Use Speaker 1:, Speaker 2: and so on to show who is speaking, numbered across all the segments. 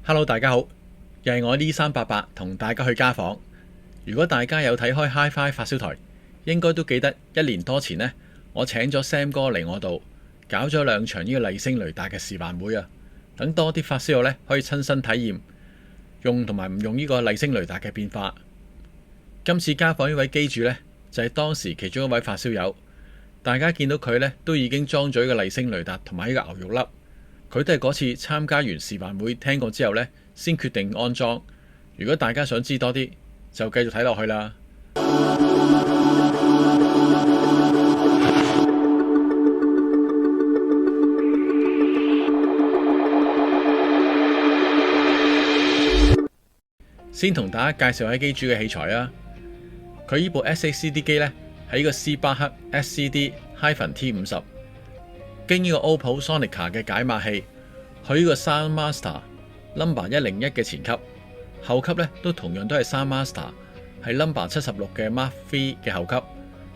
Speaker 1: Hello， 大家好，又係我呢388同大家去家訪。如果大家有睇開 Hi-Fi 發燒台，應該都記得1年多前呢，我請咗 Sam 哥嚟我度搞咗2場呢個麗聲雷達嘅示範會啊，等多啲發燒友呢可以親身體驗用同埋唔用呢個麗聲雷達嘅變化。今次家訪呢位機主呢，就係當時其中一位發燒友，大家見到佢呢，都已經裝咗呢個麗聲雷達同埋呢個牛肉粒。佢都係嗰次參加完示範會聽過之後呢，先決定安裝。如果大家想知多啲，就繼續睇落去啦。先同大家介紹下機主嘅器材啊。佢呢部 SACD 機呢，係呢個斯巴克 SCD-T50。經呢個 Oppo Sonica 嘅解碼器，去呢個 Sound Master Number 101嘅前級，後級呢都同樣都係 Sound Master， 係 Number 76嘅 Mark III 嘅後級。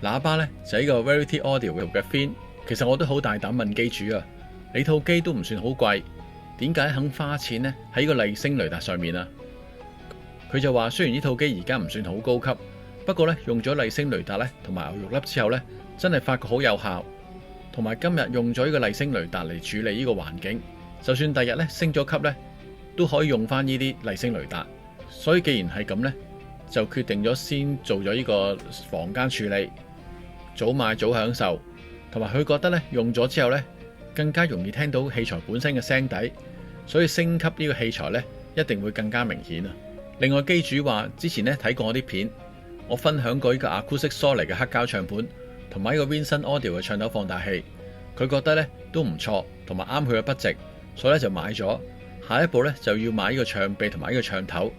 Speaker 1: 喇叭呢就係呢個 Verity Audio 嘅 Fin。其實我都好大膽問機主啊，你套機都唔算好貴，點解肯花錢呢喺呢個麗聲雷達上面啊？佢就話雖然呢套機而家唔算好高級，不過呢用咗麗聲雷達呢同埋牛肉粒之後呢，真係發覺好有效。同埋今日用咗呢個麗聲雷達嚟處理呢個環境，就算第日咧升咗級咧，都可以用翻呢啲麗聲雷達。所以既然係咁呢，就決定咗先做咗呢個房間處理，早買早享受。同埋佢覺得咧用咗之後咧，更加容易聽到器材本身嘅聲底，所以升級呢個器材咧一定會更加明顯啊。另外機主話之前咧睇過我啲片，我分享過呢個 Acoustic Solid 嘅黑膠唱盤，同埋呢個 Vincent Audio 嘅唱頭放大器，佢覺得咧都唔錯，同埋啱佢嘅筆值，所以咧就買咗。下一步咧就要買呢個唱臂同埋呢個唱頭，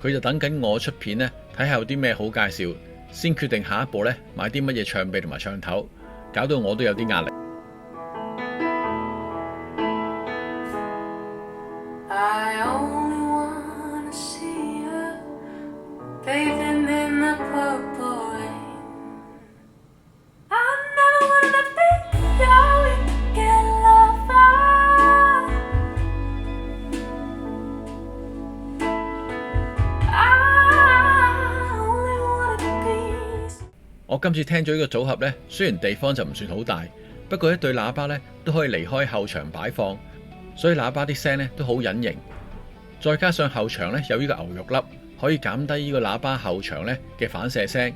Speaker 1: 佢就等緊我出片咧，睇下有啲咩好介紹，先決定下一步咧買啲乜嘢唱臂同埋唱頭，搞到我都有啲壓力。我今次聽咗呢個組合呢，雖然地方就唔算好大，不過一對喇叭呢都可以離開後場擺放，所以喇叭啲聲呢都好隱形。再加上後場呢有呢個牛肉粒，可以減低呢個喇叭後場呢嘅反射聲，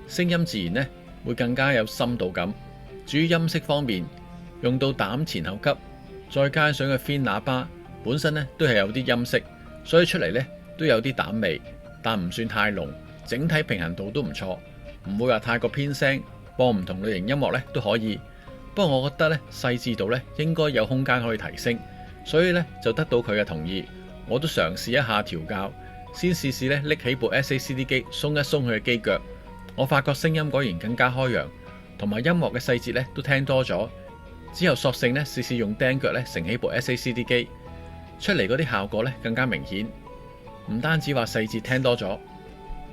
Speaker 1: 聲音自然呢會更加有深度感。至於音色方面，用到膽前後級，再加上個 Fin 喇叭本身呢都係有啲音色，所以出嚟呢都有啲膽味，但唔算太濃，整體平衡度都唔錯。唔會話太過偏聲，播唔同類型音樂咧都可以。不過我覺得咧細緻度咧應該有空間可以提升，所以咧就得到佢嘅同意。我都嘗試一下調校，先試試咧拎起部 SACD 機鬆一鬆佢嘅機腳，我發覺聲音果然更加開揚，同埋音樂嘅細節咧都聽多咗。之後索性咧試試用釘腳咧承起部 SACD 機，出嚟嗰啲效果咧更加明顯。唔單止話細節聽多咗，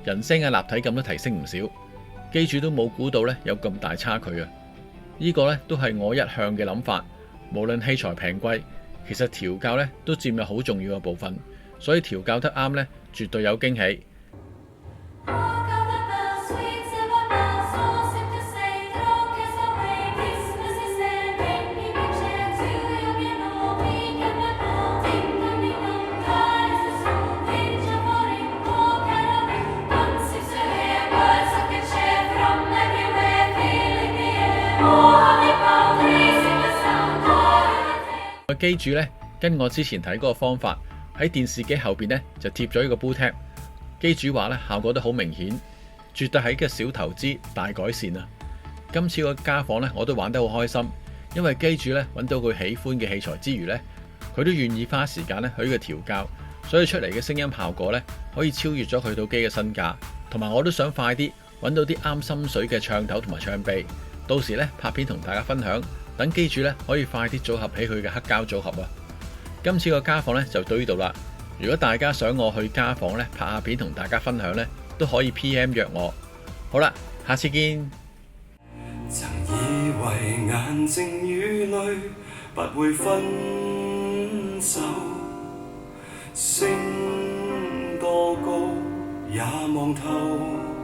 Speaker 1: 人聲嘅立體感都提升唔少。機主都冇估到咧有咁大差距啊！呢個咧都係我一向嘅諗法，無論器材平貴，其實調校咧都佔有好重要嘅部分，所以調校得啱咧，絕對有驚喜。機主咧跟我之前睇嗰個方法，喺電視機後邊咧就貼咗呢個 boot tab。機主話咧效果都好明顯，絕對係一個小投資大改善啊！今次個家訪咧我都玩得好開心，因為機主咧揾到佢喜歡嘅器材之餘咧，佢都願意花時間咧去呢個調校，所以出嚟嘅聲音效果咧可以超越咗佢套機嘅身價。同埋我都想快啲揾到啲啱心水嘅唱頭同埋唱臂，到時咧拍片同大家分享。等機主咧可以快啲組合起佢嘅黑膠組合啊！今次個家訪咧就到呢度啦。如果大家想我去家訪咧拍下片同大家分享咧，都可以 PM 約我。好啦，下次見。
Speaker 2: 曾以為眼睛與淚不會分手，升多高也望透。